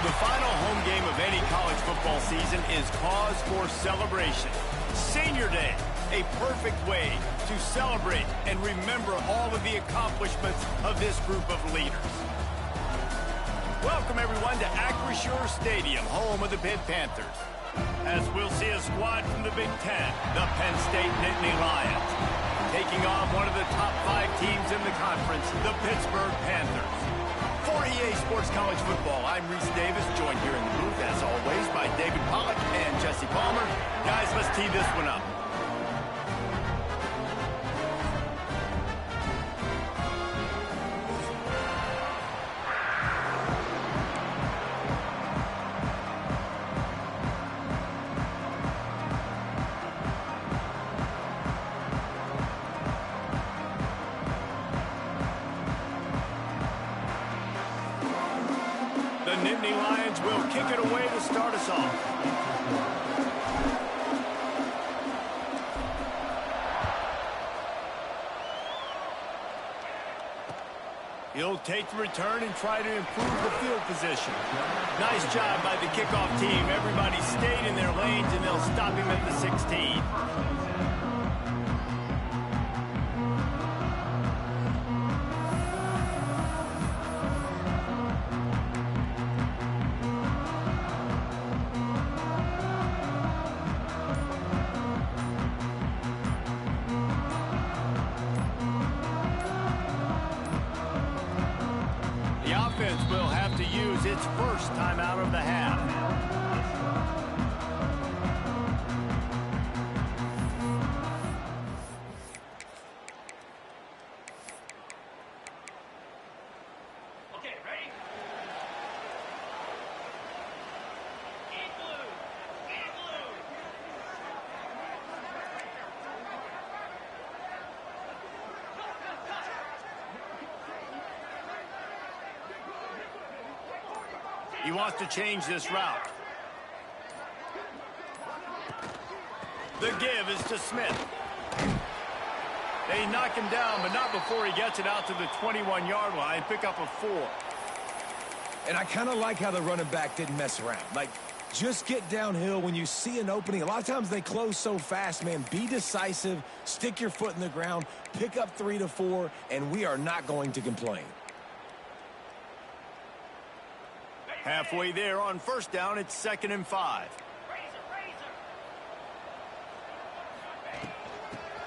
The final home game of any college football season is cause for celebration. Senior Day, a perfect way to celebrate and remember all of the accomplishments of this group of leaders. Welcome, everyone, to Acrisure Stadium, home of the Pitt Panthers. As we'll see a squad from the Big Ten, the Penn State Nittany Lions, taking on one of the top 5 teams in the conference, the Pittsburgh Panthers. For EA Sports College Football, I'm Reese Davis, joined here in the booth, as always, by David Pollack and Jesse Palmer. Guys, let's tee this one up. The Nittany Lions will kick it away to start us off. He'll take the return and try to improve the field position. Nice job by the kickoff team. Everybody stayed in their lanes, and they'll stop him at the 16. The offense will have to use its first time out of the half. Okay, ready? Get blue! Get blue! He wants to change this route. The give is to Smith. They knock him down, but not before he gets it out to the 21-yard line. Pick up a 4. And I kind of like how the running back didn't mess around. Like, just get downhill when you see an opening. A lot of times they close so fast, man. Be decisive, stick your foot in the ground, pick up 3 to 4, and we are not going to complain. Halfway there on first down, it's 2nd and 5.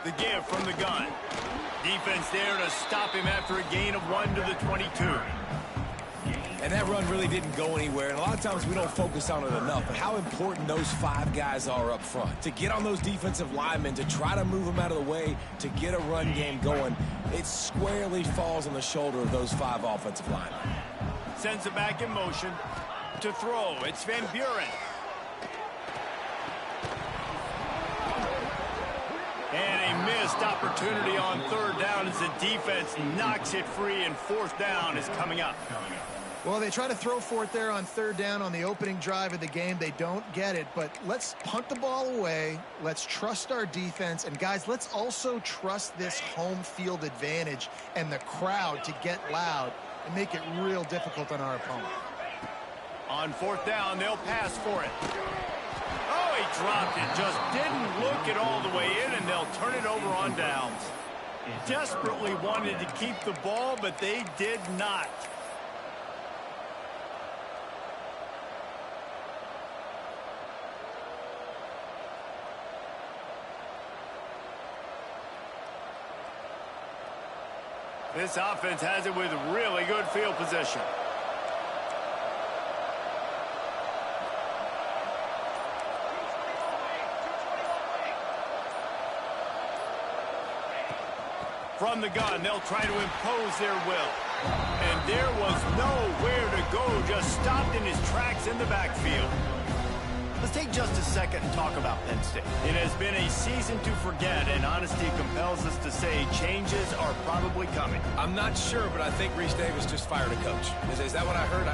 The give from the gun. Defense there to stop him after a gain of 1 to the 22. And that run really didn't go anywhere, and a lot of times we don't focus on it enough, but how important those 5 guys are up front. To get on those defensive linemen, to try to move them out of the way, to get a run game going, it squarely falls on the shoulder of those 5 offensive linemen. Sends it back in motion to throw. It's Van Buren. And a missed opportunity on 3rd down as the defense knocks it free, and 4th down is coming up. Well, they try to throw for it there on 3rd down on the opening drive of the game. They don't get it, but let's punt the ball away. Let's trust our defense. And, guys, let's also trust this home field advantage and the crowd to get loud and make it real difficult on our opponent. On 4th down, they'll pass for it. Oh, he dropped it. Just didn't look it all the way in, and they'll turn it over on downs. Desperately wanted to keep the ball, but they did not. This offense has it with really good field position. From the gun, they'll try to impose their will. And there was nowhere to go, just stopped in his tracks in the backfield. Let's take just a second and talk about Penn State. It has been a season to forget, and honesty compels us to say changes are probably coming. I'm not sure, but I think Reese Davis just fired a coach. Is that what I heard?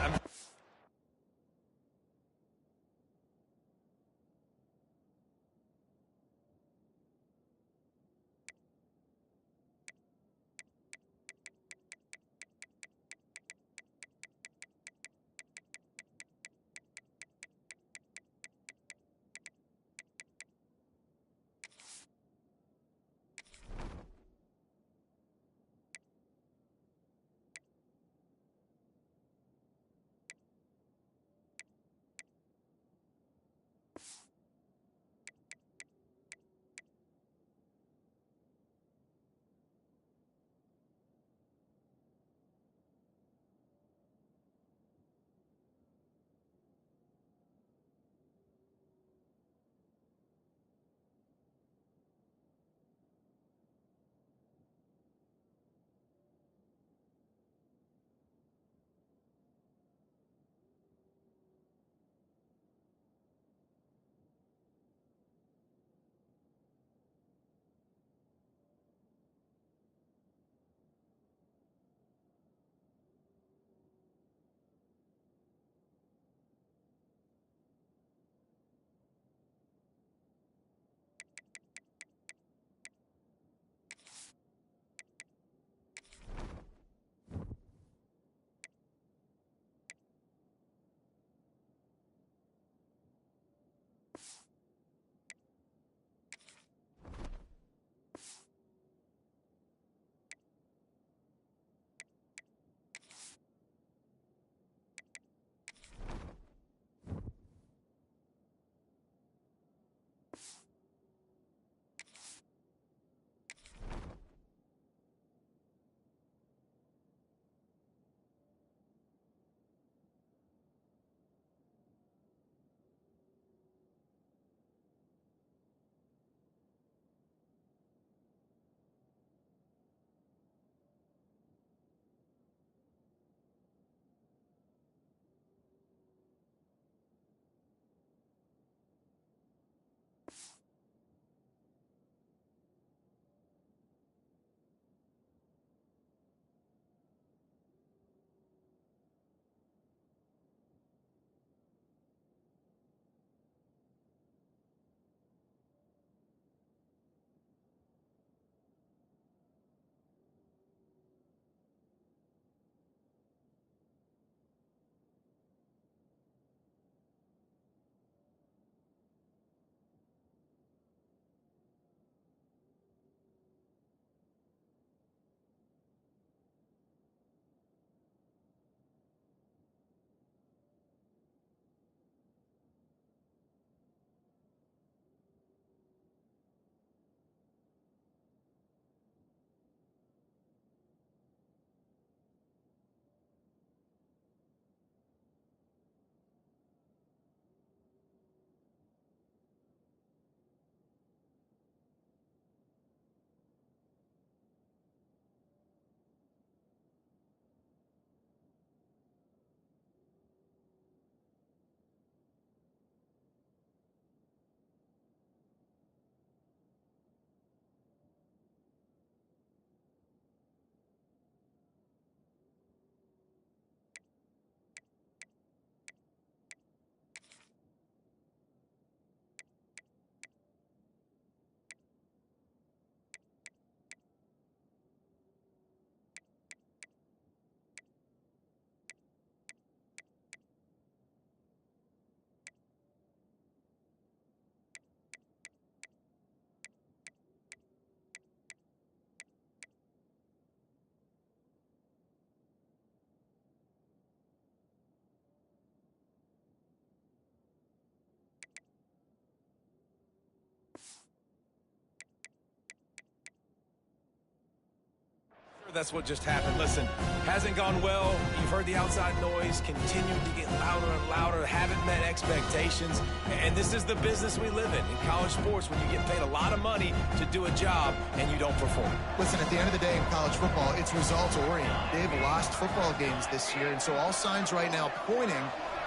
That's what just happened. Listen, hasn't gone well. You've heard the outside noise, continued to get louder and louder, haven't met expectations. And this is the business we live in college sports, when you get paid a lot of money to do a job and you don't perform. Listen, at the end of the day in college football, it's results-oriented. They've lost football games this year, and so all signs right now pointing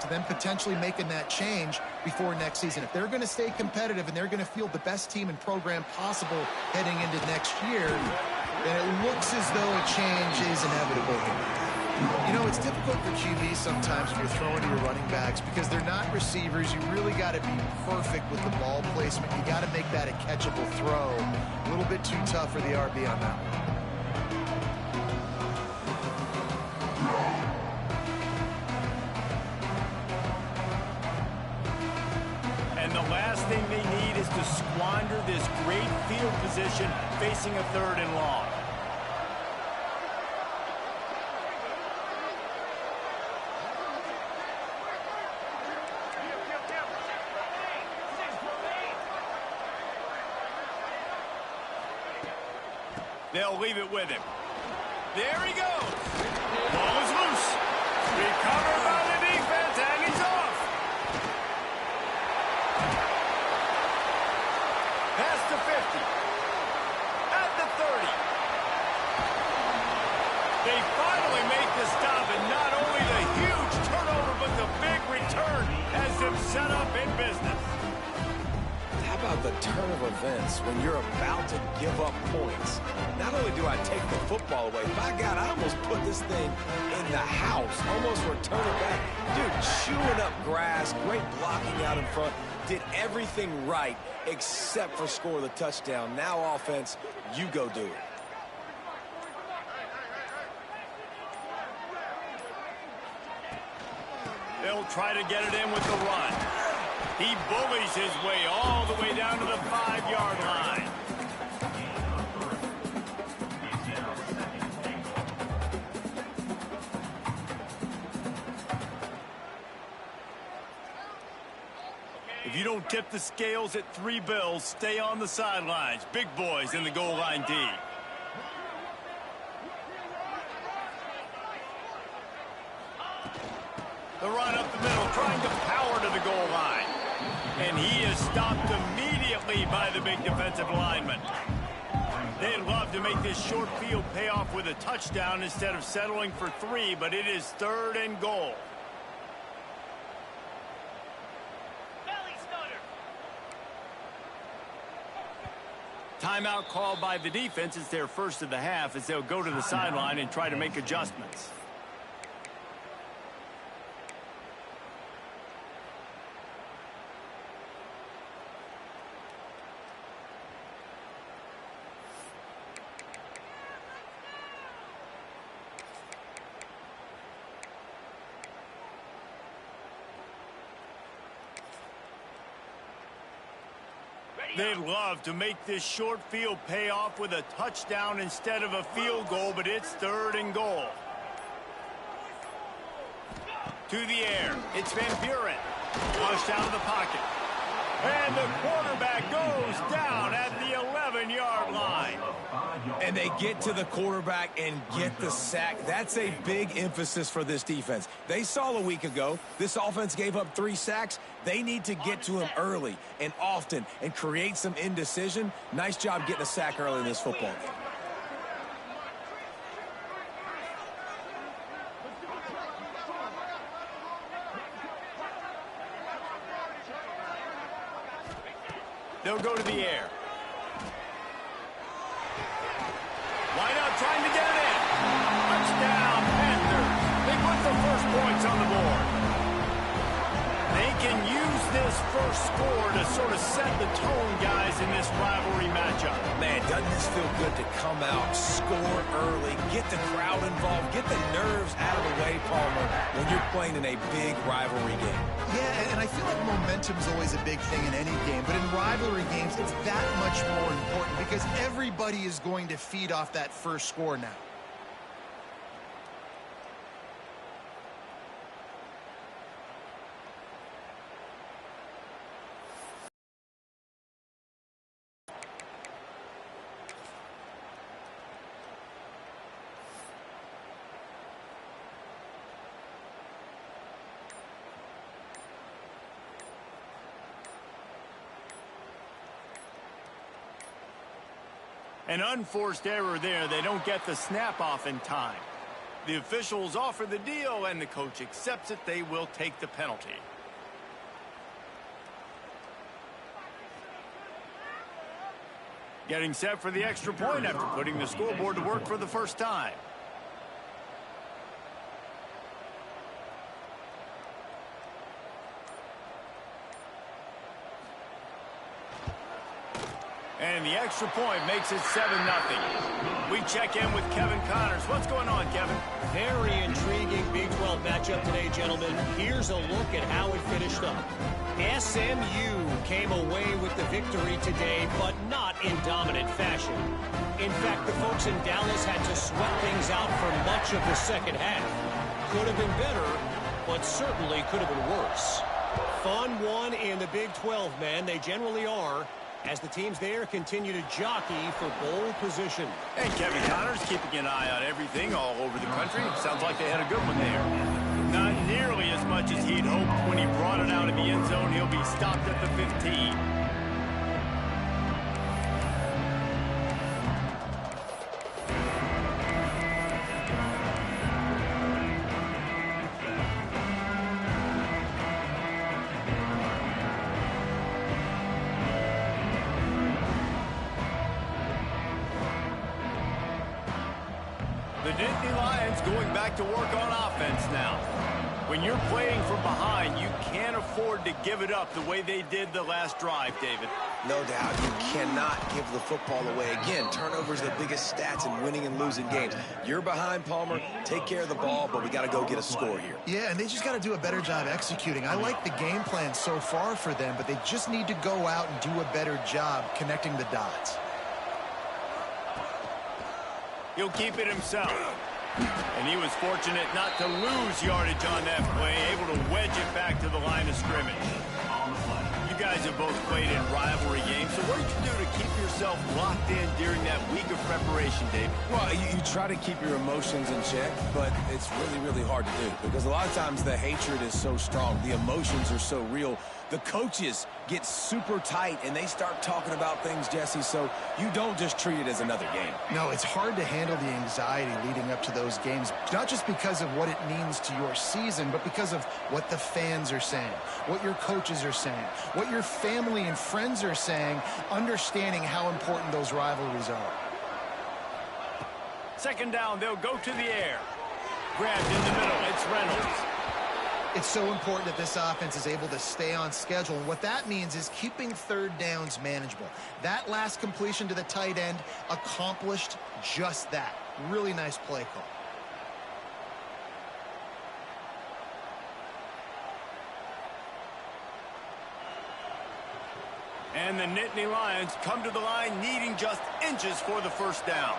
to them potentially making that change before next season. If they're going to stay competitive and they're going to field the best team and program possible heading into next year, then it looks as though a change is inevitable. You know, it's difficult for QBs sometimes when you're throwing to your running backs because they're not receivers. You really got to be perfect with the ball placement. You got to make that a catchable throw. A little bit too tough for the RB on that one. And the last thing they need is to squander this great field position facing a 3rd and long. They'll leave it with him. There he goes. Ball is loose. Recovered by the defense, and he's off. Past the 50. At the 30. They finally make the stop, and not only the huge turnover, but the big return has them set up in business. How about the turn of events when you're about to give up points? Not only do I take the football away, by God, I almost put this thing in the house, almost return it back. Dude, chewing up grass, great blocking out in front, did everything right except for score the touchdown. Now offense, you go do it. They'll try to get it in with the run. He bullies his way all the way down to the 5-yard line. If you don't tip the scales at 3 bills, stay on the sidelines. Big boys in the goal line D. The run up the middle, trying to power to the goal line. And he is stopped immediately by the big defensive lineman. They'd love to make this short field pay off with a touchdown instead of settling for 3, but it is 3rd and goal. Timeout called by the defense. It's their first of the half as they'll go to the sideline and try to make adjustments. They'd love to make this short field pay off with a touchdown instead of a field goal, but it's 3rd and goal. To the air. It's Van Buren. Flushed out of the pocket. And the quarterback goes down at the 11-yard line. And they get to the quarterback and get the sack. That's a big emphasis for this defense. They saw a week ago, this offense gave up 3 sacks. They need to get to him early and often and create some indecision. Nice job getting a sack early in this football game. They'll go to the air. Line up, trying to get it in. Touchdown, Panthers. They put the first points on the board. They can use this first score to sort of set the tone, guys, in this rivalry matchup. Man, doesn't this feel good to come out, score early, get the crowd involved, get the nerves out of the way, Palmer, when you're playing in a big rivalry game. Yeah, and I feel like momentum's always a big thing in any game, but in rivalry games, it's that much more important because everybody is going to feed off that first score now. An unforced error there. They don't get the snap off in time. The officials offer the deal, and the coach accepts it. They will take the penalty. Getting set for the extra point after putting the scoreboard to work for the first time. And the extra point makes it 7-0. We check in with Kevin Connors. What's going on, Kevin? Very intriguing Big 12 matchup today, gentlemen. Here's a look at how it finished up. SMU came away with the victory today, but not in dominant fashion. In fact, the folks in Dallas had to sweat things out for much of the second half. Could have been better, but certainly could have been worse. Fun one in the Big 12, man. They generally are, as the teams there continue to jockey for bowl position. And Kevin Connors keeping an eye on everything all over the country. Sounds like they had a good one there. Not nearly as much as he'd hoped when he brought it out of the end zone. He'll be stopped at the 15. The Nittany Lions going back to work on offense now. When you're playing from behind, you can't afford to give it up the way they did the last drive, David. No doubt, you cannot give the football away. Again, turnovers are the biggest stats in winning and losing games. You're behind, Palmer. Take care of the ball, but we got to go get a score here. Yeah, and they just got to do a better job executing. I like the game plan so far for them, but they just need to go out and do a better job connecting the dots. He'll keep it himself. And he was fortunate not to lose yardage on that play, able to wedge it back to the line of scrimmage. You guys have both played in rivalry games, so what did you do to keep yourself locked in during that week of preparation, Dave? Well, you try to keep your emotions in check, but it's really, really hard to do because a lot of times the hatred is so strong, the emotions are so real. The coaches get super tight, and they start talking about things, Jesse, so you don't just treat it as another game. No, it's hard to handle the anxiety leading up to those games, not just because of what it means to your season, but because of what the fans are saying, what your coaches are saying, what your family and friends are saying, understanding how important those rivalries are. Second down, they'll go to the air. Grabbed in the middle, it's Reynolds. It's so important that this offense is able to stay on schedule. And what that means is keeping third downs manageable. That last completion to the tight end accomplished just that. Really nice play call. And the Nittany Lions come to the line needing just inches for the first down.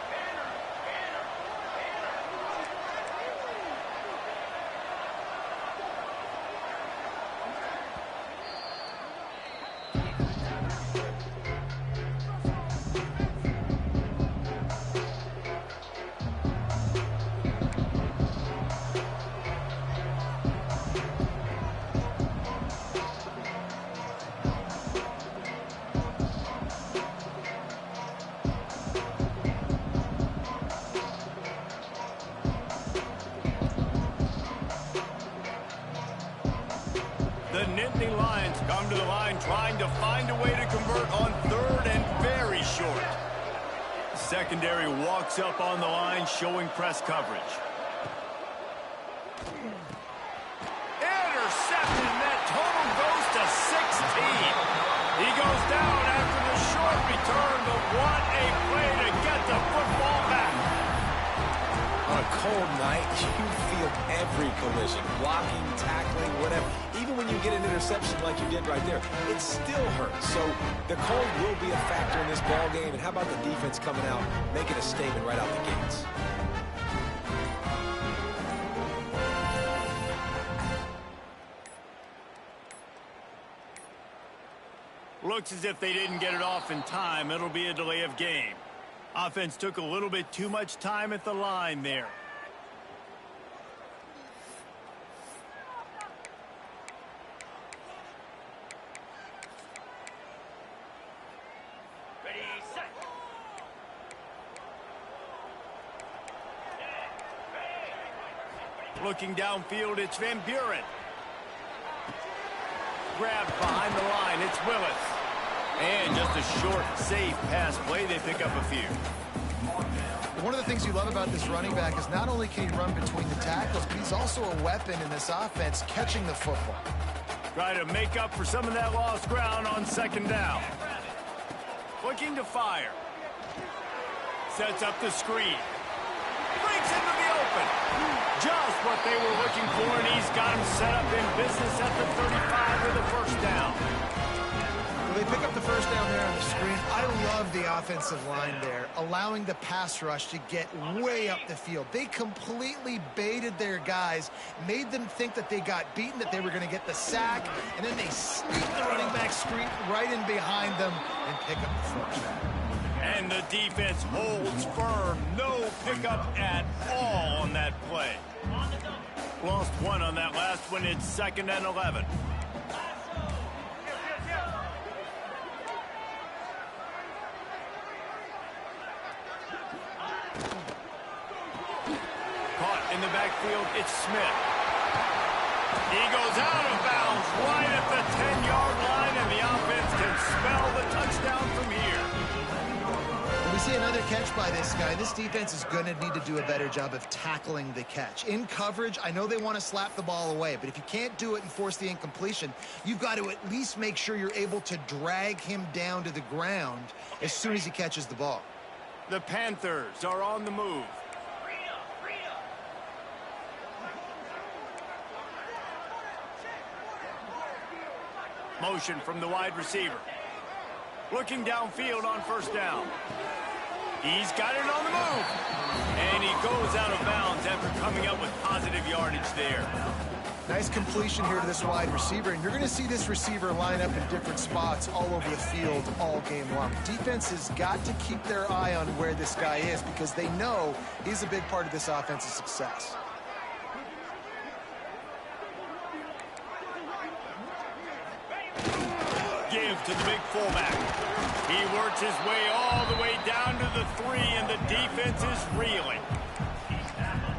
The Nittany Lions come to the line trying to find a way to convert on third and very short. Secondary walks up on the line showing press coverage. Intercepted, and that total goes to 16. He goes down after the short return, but what a play to get the football back. On a cold night, you feel every collision, blocking, tackling, whatever. Even when you get an interception like you did right there, it still hurts. So the cold will be a factor in this ball game. And how about the defense coming out, making a statement right out the gates? Looks as if they didn't get it off in time. It'll be a delay of game. Offense took a little bit too much time at the line there. Ready, set. Looking downfield, it's Van Buren. Grabbed behind the line, it's Willis. And just a short, safe pass play, they pick up a few. One of the things you love about this running back is not only can he run between the tackles, but he's also a weapon in this offense, catching the football. Try to make up for some of that lost ground on second down. Looking to fire. Sets up the screen. Breaks into the open. Just what they were looking for, and he's got him set up in business at the 35 with a first down. Well, they pick up the first down there on the screen. I love the offensive line there, allowing the pass rush to get way up the field. They completely baited their guys, made them think that they got beaten, that they were going to get the sack, and then they sneak the running back screen right in behind them and pick up the first down. And the defense holds firm. No pickup at all on that play. Lost one on that last one. It's 2nd and 11. Caught in the backfield, it's Smith. He goes out of bounds right at the 10-yard line, and the offense can smell the touchdown from here. We see another catch by this guy. This defense is going to need to do a better job of tackling the catch. In coverage, I know they want to slap the ball away, but if you can't do it and force the incompletion, you've got to at least make sure you're able to drag him down to the ground as soon as he catches the ball. The Panthers are on the move. Motion from the wide receiver. Looking downfield on first down. He's got it on the move. And he goes out of bounds after coming up with positive yardage there. Nice completion here to this wide receiver, and you're going to see this receiver line up in different spots all over the field all game long. Defense has got to keep their eye on where this guy is because they know he's a big part of this offense's success. give to the big fullback. He works his way all the way down to the 3, and the defense is reeling.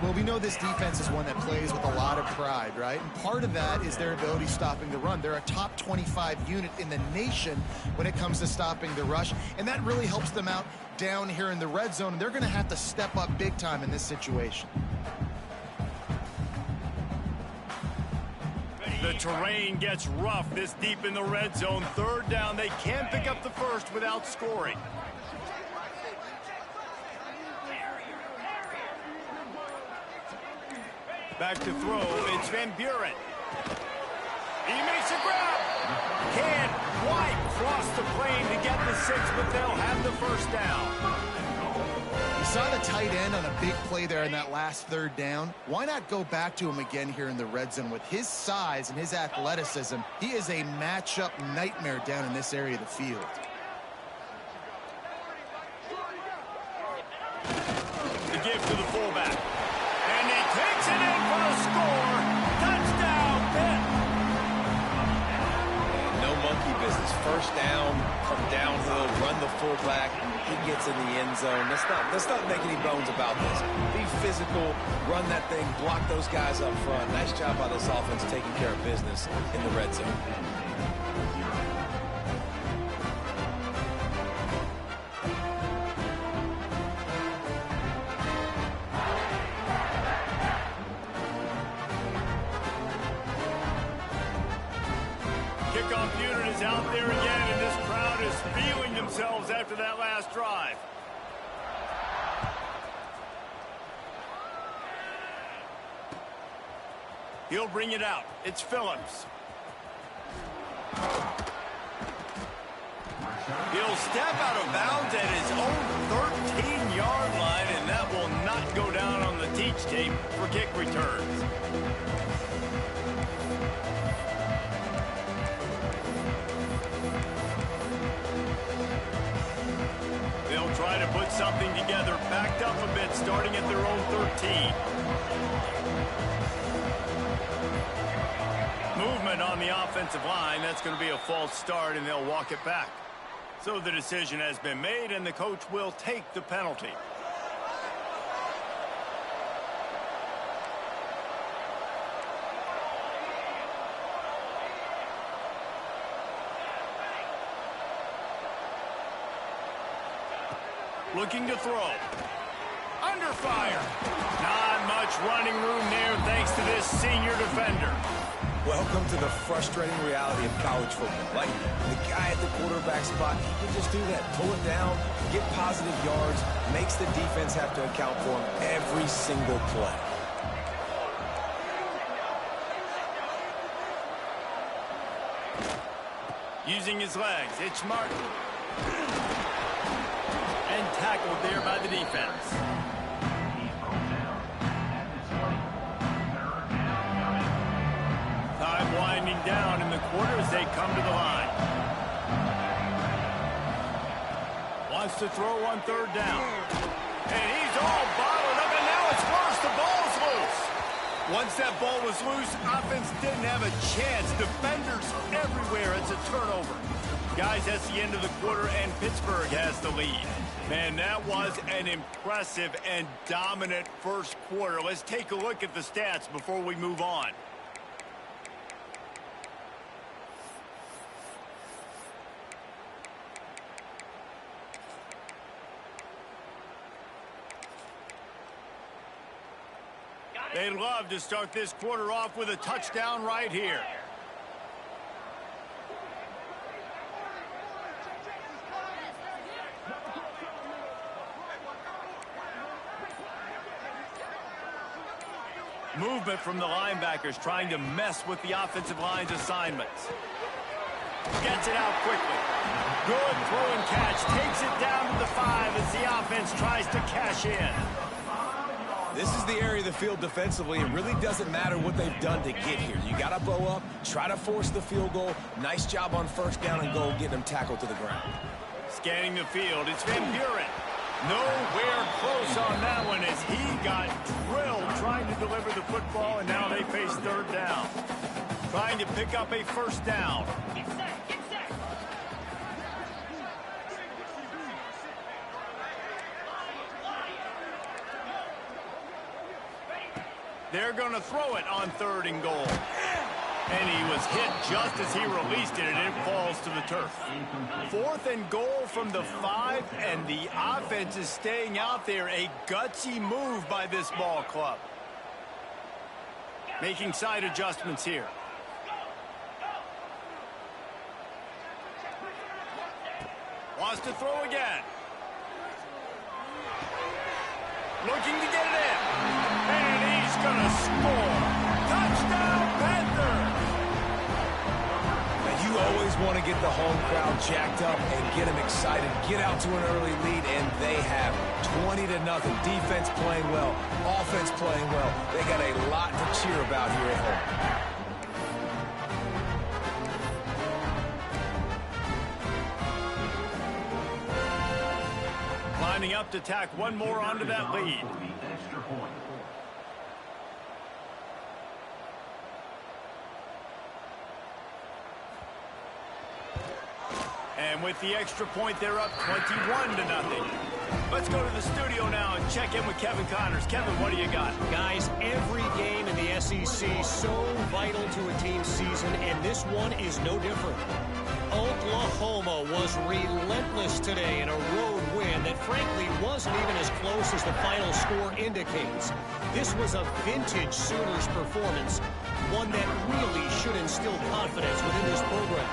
Well, we know this defense is one that plays with a lot of pride, right? And part of that is their ability stopping the run. They're a top 25 unit in the nation when it comes to stopping the rush, and that really helps them out down here in the red zone, and they're going to have to step up big time in this situation. The terrain gets rough this deep in the red zone. Third down, they can pick up the first without scoring. Back to throw, it's Van Buren. He makes a grab. Can't quite cross the plane to get the 6, but they'll have the first down. You saw the tight end on a big play there in that last third down. Why not go back to him again here in the red zone? With his size and his athleticism, he is a matchup nightmare down in this area of the field. The give to the fullback. And he takes it in for a score. Touchdown, Pitt. No monkey business. First down, come downhill, run the fullback. He gets in the end zone. Let's not make any bones about this. Be physical, run that thing, block those guys up front. Nice job by this offense taking care of business in the red zone. Kickoff unit is out there again, and this crowd is feeling themselves after that last drive. He'll bring it out. It's Phillips. He'll step out of bounds at his own 13-yard line, and that will not go down on the teach tape for kick returns. They'll try to put something together, backed up a bit, starting at their own 13. Movement on the offensive line. That's going to be a false start, and they'll walk it back. So the decision has been made, and the coach will take the penalty. Looking to throw. Under fire. Not much running room there thanks to this senior defender. Welcome to the frustrating reality of college football. Like, the guy at the quarterback spot, he can just do that. Pull it down, get positive yards, makes the defense have to account for him every single play. Using his legs, it's Martin. And tackled there by the defense. Time winding down in the quarter as they come to the line. Wants to throw on third down. And he's all bottled up, and now it's worse. The ball's loose. Once that ball was loose, offense didn't have a chance. Defenders everywhere. It's a turnover. Guys, that's the end of the quarter, and Pittsburgh has the lead. Man, that was an impressive and dominant first quarter. Let's take a look at the stats before we move on. They'd love to start this quarter off with a touchdown right here. Movement from the linebackers trying to mess with the offensive line's assignments. Gets it out quickly. Good throw and catch. Takes it down to the 5 as the offense tries to cash in. This is the area of the field defensively. It really doesn't matter what they've done to get here. You got to bow up, try to force the field goal. Nice job on first down and goal, getting them tackled to the ground. Scanning the field, it's Van Buren. Nowhere close on that one as he got drilled trying to deliver the football, and now they face third down. Trying to pick up a first down. Get set, get set. They're going to throw it on 3rd and goal. And he was hit just as he released it, and it falls to the turf. 4th and goal from the 5, and the offense is staying out there. A gutsy move by this ball club. Making side adjustments here. Wants to throw again. Looking to get it in. And he's going to score. Touchdown, Panthers! Now, you always want to get the home crowd jacked up and get them excited. Get out to an early lead, and they have 20-0. Defense playing well. Offense playing well. They got a lot to cheer about here at home. Lining up to tack one more onto that lead. And with the extra point, they're up 21-0. Let's go to the studio now and check in with Kevin Connors. Kevin, what do you got? Guys, every game in the SEC so vital to a team's season, and this one is no different. Oklahoma was relentless today in a road win that frankly wasn't even as close as the final score indicates. This was a vintage Sooners performance, one that really should instill confidence within this program.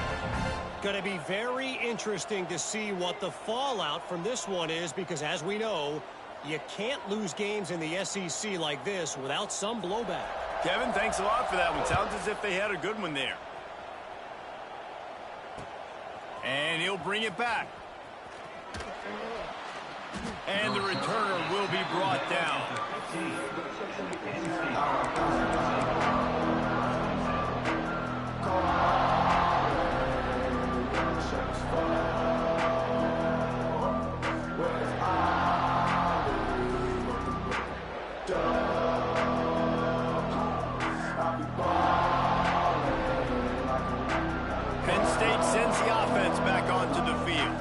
Going to be very interesting to see what the fallout from this one is, because as we know, you can't lose games in the SEC like this without some blowback. Kevin, thanks a lot for that one. Sounds as if they had a good one there. And he'll bring it back. And the returner will be brought down. Penn State sends the offense back onto the field.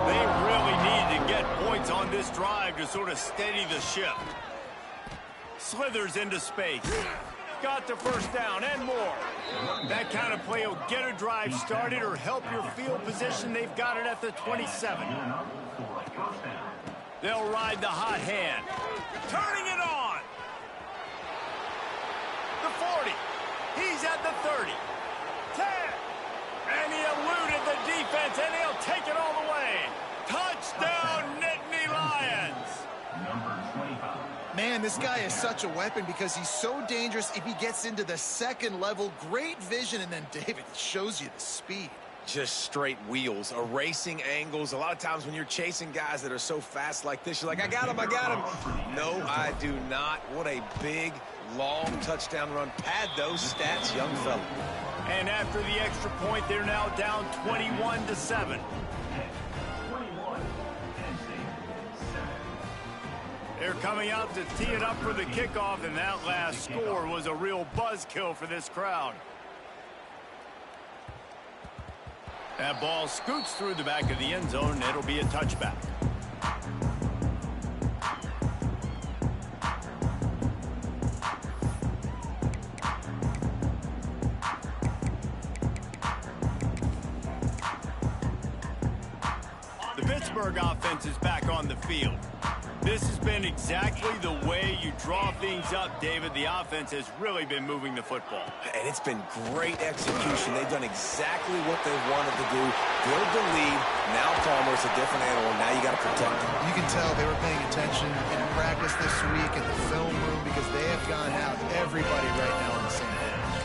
They really need to get points on this drive to sort of steady the ship. Slithers into space. Got the first down and more. That kind of play will get a drive started or help your field position. They've got it at the 27. They'll ride the hot hand. Turning it on. The 40. He's at the 30. 10. And he eluded the defense, and he'll take it all the way. Touchdown, Nittany Lions. Man, this guy is such a weapon because he's so dangerous if he gets into the second level. Great vision, and then David shows you the speed. Just straight wheels, erasing angles. A lot of times when you're chasing guys that are so fast like this, you're like, I got him, I got him. No, I do not. What a big, long touchdown run. Pad those stats, young fella. And after the extra point, they're now down 21-7. They're coming out to tee it up for the kickoff, and that last score was a real buzzkill for this crowd. That ball scoots through the back of the end zone, and it'll be a touchback. The Pittsburgh offense is back on the field. This has been exactly the way you draw things up, David. The offense has really been moving the football. And it's been great execution. They've done exactly what they've wanted to do. Build the lead. Now Palmer's a different animal. Now you got to protect him. You can tell they were paying attention in practice this week in the film room because they have gone out, everybody right now on the same page.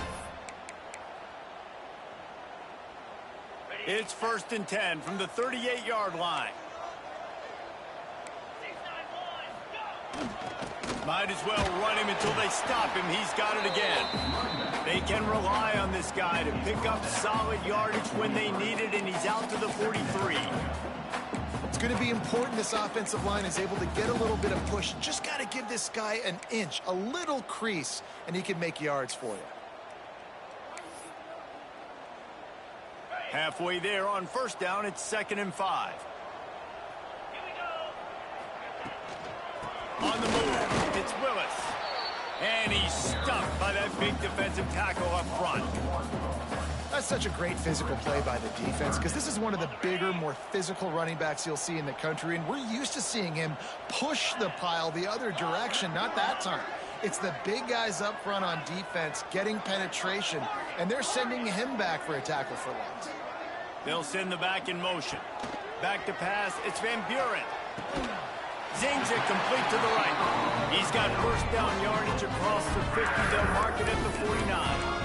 It's 1st and 10 from the 38-yard line. Might as well run him until they stop him. He's got it again. They can rely on this guy to pick up solid yardage when they need it, and he's out to the 43. It's going to be important this offensive line is able to get a little bit of push. Just got to give this guy an inch, a little crease, and he can make yards for you. Halfway there on 1st down, it's 2nd and 5. On the move, it's Willis. And he's stuffed by that big defensive tackle up front. That's such a great physical play by the defense because this is one of the bigger, more physical running backs you'll see in the country, and we're used to seeing him push the pile the other direction. Not that time. It's the big guys up front on defense getting penetration, and they're sending him back for a tackle for loss. They'll send the back in motion. Back to pass, it's Van Buren. Zings it complete to the right. He's got first down yardage across the 50. They'll mark it at the 49.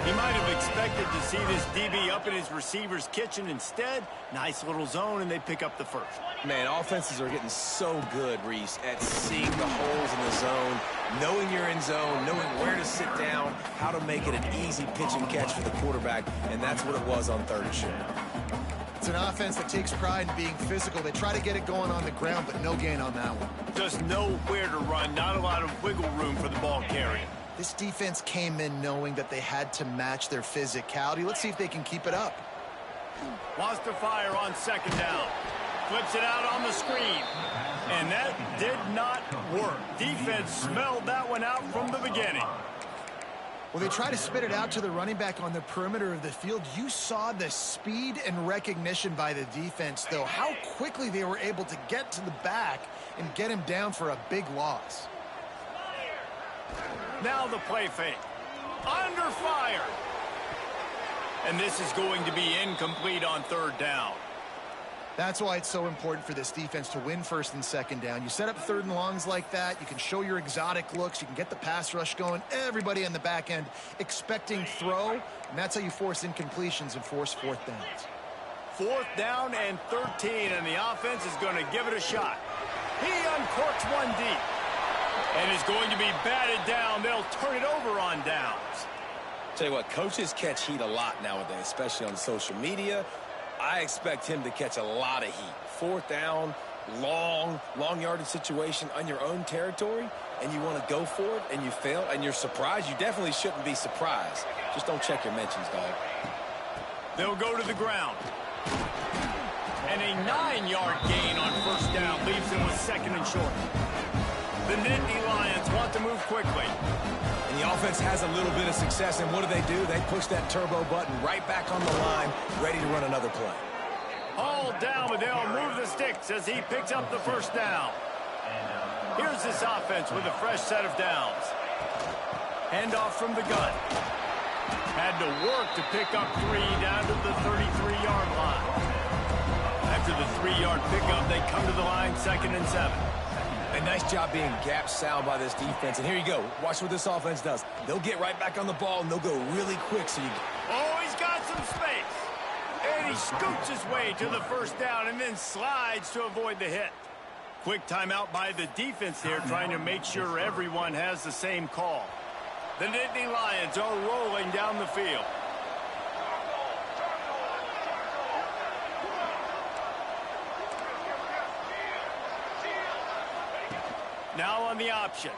He might have expected to see this DB up in his receiver's kitchen. Instead, nice little zone, and they pick up the first. Man, offenses are getting so good, Reese, at seeing the holes in the zone, knowing you're in zone, knowing where to sit down, how to make it an easy pitch and catch for the quarterback, and that's what it was on third and short. It's an offense that takes pride in being physical. They try to get it going on the ground, but no gain on that one. Just nowhere to run, not a lot of wiggle room for the ball carrier. This defense came in knowing that they had to match their physicality. Let's see if they can keep it up. Wants to fire on second down. Flips it out on the screen. And that did not work. Defense smelled that one out from the beginning. Well, they try to spit it out to the running back on the perimeter of the field. You saw the speed and recognition by the defense, though, how quickly they were able to get to the back and get him down for a big loss. Now the play fake. Under fire. And this is going to be incomplete on third down. That's why it's so important for this defense to win first and second down. You set up third and longs like that. You can show your exotic looks. You can get the pass rush going. Everybody on the back end expecting throw. And that's how you force incompletions and force fourth downs. Fourth down and 13, and the offense is going to give it a shot. He uncorks one deep. And is going to be batted down. They'll turn it over on downs. Tell you what, coaches catch heat a lot nowadays, especially on social media. I expect him to catch a lot of heat. Fourth down, long yardage situation on your own territory, and you want to go for it, and you fail, and you're surprised. You definitely shouldn't be surprised. Just don't check your mentions, dog. They'll go to the ground. And a 9-yard gain on first down leaves them with second and short. The Nittany Lions want to move quickly. And the offense has a little bit of success, and what do? They push that turbo button right back on the line, ready to run another play. All down, but they'll move the sticks as he picks up the first down. Here's this offense with a fresh set of downs. Handoff from the gun. Had to work to pick up 3 down to the 33-yard line. After the 3-yard pickup, they come to the line, second and 7. A nice job being gap sound by this defense. And here you go. Watch what this offense does. They'll get right back on the ball, and they'll go really quick. So Oh, he's got some space. And he scoots his way to the first down and then slides to avoid the hit. Quick timeout by the defense here, trying to make sure everyone has the same call. The Nittany Lions are rolling down the field. Now on the option.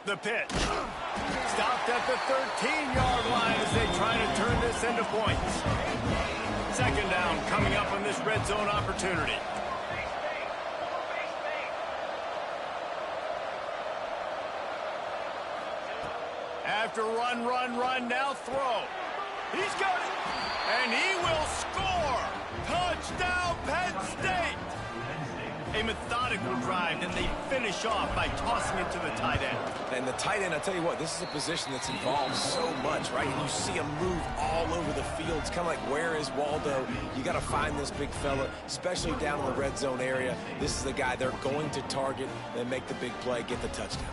The pitch. Stopped at the 13-yard line as they try to turn this into points. Second down coming up on this red zone opportunity. After run, now throw. He's got it. And he will score. Touchdown, Penn State. A methodical drive, and they finish off by tossing it to the tight end. And the tight end, I tell you what, this is a position that's involved so much, right? And you see him move all over the field. It's kind of like, where is Waldo? You got to find this big fella, especially down in the red zone area. This is the guy they're going to target and make the big play, get the touchdown.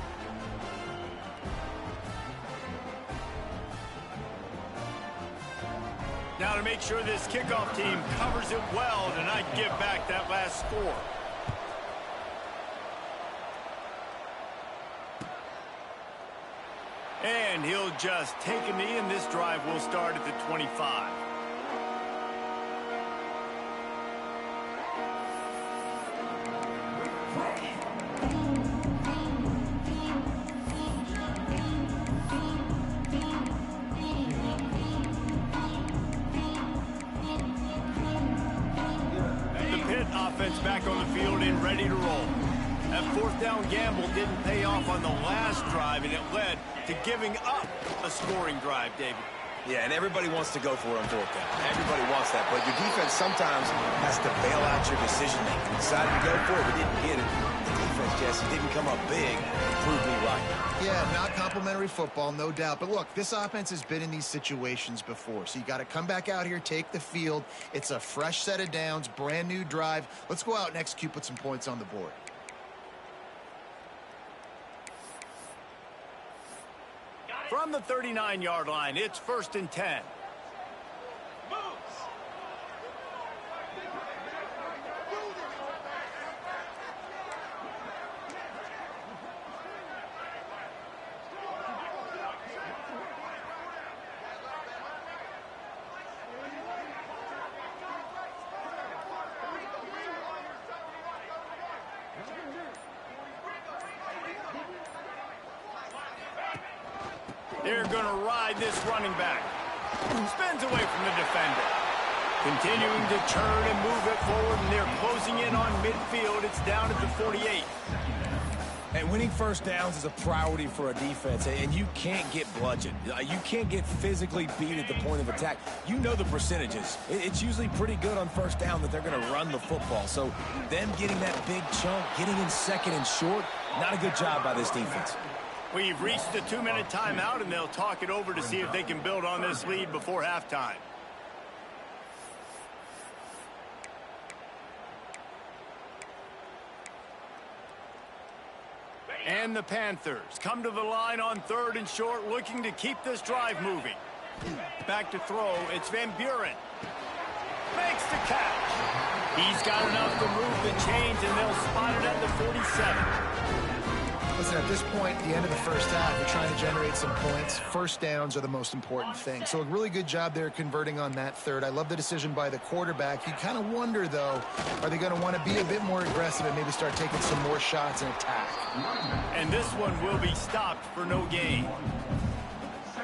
Now to make sure this kickoff team covers it well to not give back that last score. And he'll just take a knee, and this drive will start at the 25. The Pitt offense back on the field and ready to roll. That fourth down gamble didn't pay off on the last drive, and it led to giving up a scoring drive, David. Yeah, and everybody wants to go for it on fourth down. Everybody wants that, but your defense sometimes has to bail out your decision-making. We decided to go for it, we didn't get it. The defense, Jesse, didn't come up big and prove me right. Yeah, not complimentary football, no doubt. But look, this offense has been in these situations before, so you got to come back out here, take the field. It's a fresh set of downs, brand new drive. Let's go out and execute, put some points on the board. From the 39-yard line, it's 1st and 10. They're going to ride this running back. Spins away from the defender. Continuing to turn and move it forward, and they're closing in on midfield. It's down at the 48. And winning first downs is a priority for a defense, and you can't get bludgeoned. You can't get physically beat at the point of attack. You know the percentages. It's usually pretty good on first down that they're going to run the football. So them getting that big chunk, getting in second and short, not a good job by this defense. We've reached the 2-minute timeout, and they'll talk it over to see if they can build on this lead before halftime. And the Panthers come to the line on 3rd and short, looking to keep this drive moving. Back to throw, it's Van Buren. Makes the catch. He's got enough to move the chains, and they'll spot it at the 47. Listen, at this point, the end of the first half, you're trying to generate some points. First downs are the most important thing. So a really good job there converting on that third. I love the decision by the quarterback. You kind of wonder, though, are they going to want to be a bit more aggressive and maybe start taking some more shots and attack? And this one will be stopped for no gain.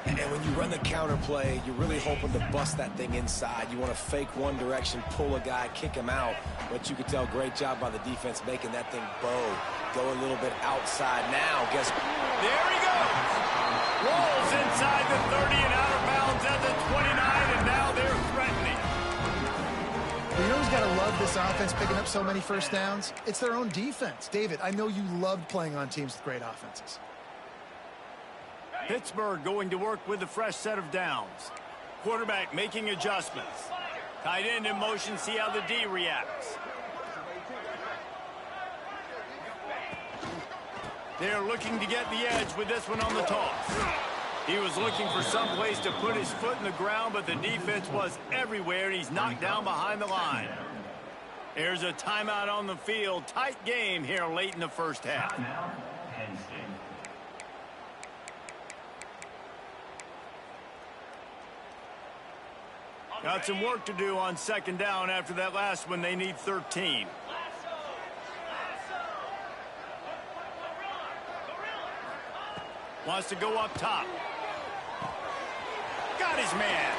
And when you run the counter play, you're really hoping to bust that thing inside. You want to fake one direction, pull a guy, kick him out. But you can tell, great job by the defense making that thing bow. Go a little bit outside now. Guess there he goes. Rolls inside the 30 and out of bounds at the 29, and now they're threatening. You know who's got to love this offense picking up so many first downs? It's their own defense. David, I know you loved playing on teams with great offenses. Pittsburgh going to work with a fresh set of downs. Quarterback making adjustments. Tight end in motion, see how the D reacts. They're looking to get the edge with this one on the toss. He was looking for some place to put his foot in the ground, but the defense was everywhere, and he's knocked down behind the line. There's a timeout on the field. Tight game here late in the first half. Got some work to do on 2nd down after that last one. They need 13. Wants to go up top. Got his man.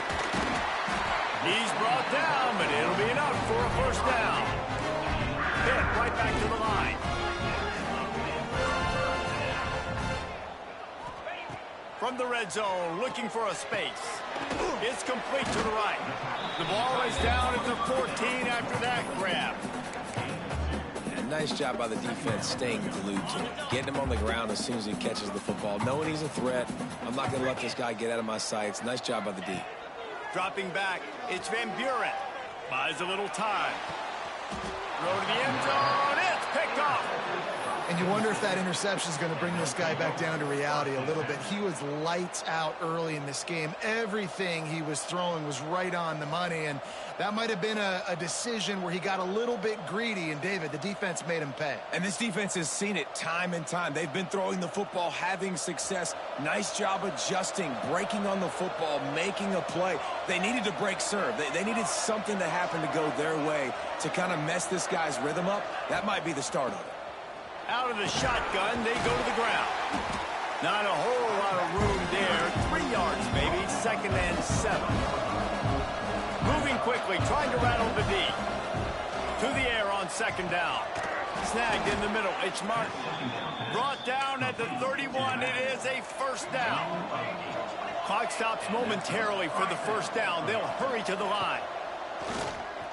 He's brought down, but it'll be enough for a first down. Hit right back to the line. From the red zone, looking for a space. It's complete to the right. The ball is down at the 14 after that grab. And nice job by the defense staying glued to him. Getting him on the ground as soon as he catches the football. Knowing he's a threat, I'm not going to let this guy get out of my sights. Nice job by the D. Dropping back, it's Van Buren. Buys a little time. Throw to the end zone. It's picked off. And you wonder if that interception is going to bring this guy back down to reality a little bit. He was lights out early in this game. Everything he was throwing was right on the money, and that might have been a decision where he got a little bit greedy, and David, the defense made him pay. And this defense has seen it time and time. They've been throwing the football, having success. Nice job adjusting, breaking on the football, making a play. They needed to break serve. They needed something to happen to go their way to kind of mess this guy's rhythm up. That might be the start of it. Out of the shotgun, they go to the ground. Not a whole lot of room there. 3 yards, maybe. 2nd and 7. Moving quickly, trying to rattle the D. To the air on 2nd down. snagged in the middle. It's Martin. Brought down at the 31. It is a first down. Clock stops momentarily for the first down. They'll hurry to the line.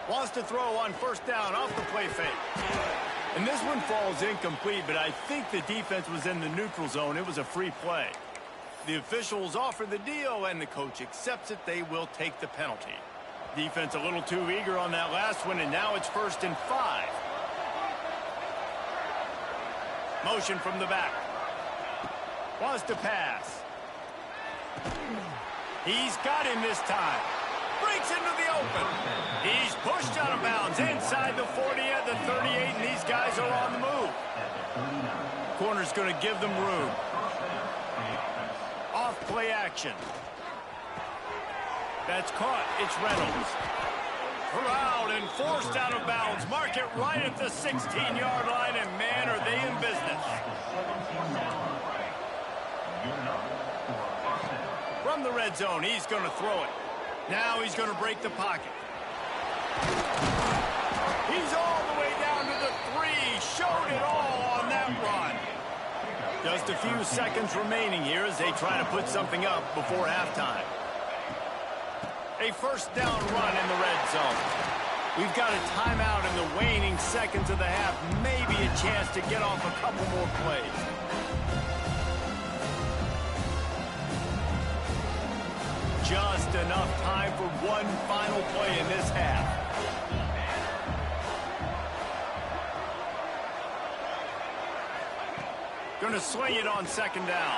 Wants to throw on first down off the play fake. And this one falls incomplete, but I think the defense was in the neutral zone. It was a free play. The officials offer the deal, and the coach accepts it. They will take the penalty. Defense a little too eager on that last one, and now it's 1st and 5. Motion from the back. Wants to pass. He's got him this time. Breaks into the open. He's pushed out of bounds inside the 40 at the 38, and these guys are on the move. Corner's going to give them room. Off play action. That's caught. It's Reynolds. Corralled and forced out of bounds. Mark it right at the 16-yard line, and man, are they in business. From the red zone, he's going to throw it. Now he's going to break the pocket. He's all the way down to the 3. Showed it all on that run. Just a few seconds remaining here as they try to put something up before halftime. A first down run in the red zone. We've got a timeout in the waning seconds of the half. Maybe a chance to get off a couple more plays. Just enough time for one final play in this half. Going to swing it on second down.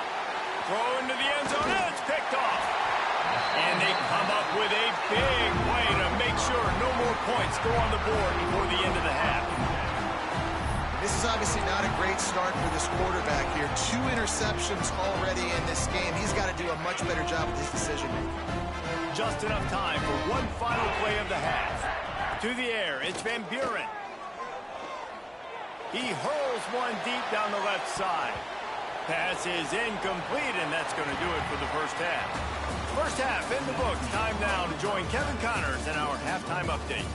Throw into the end zone, and it's picked off. And they come up with a big play to make sure no more points go on the board before the end of the half. This is obviously not a great start for this quarterback here. 2 interceptions already in this game. He's got to do a much better job with his decision-making. Just enough time for one final play of the half. To the air, it's Van Buren. He hurls one deep down the left side. Pass is incomplete, and that's going to do it for the first half. First half in the books. Time now to join Kevin Connors in our halftime update.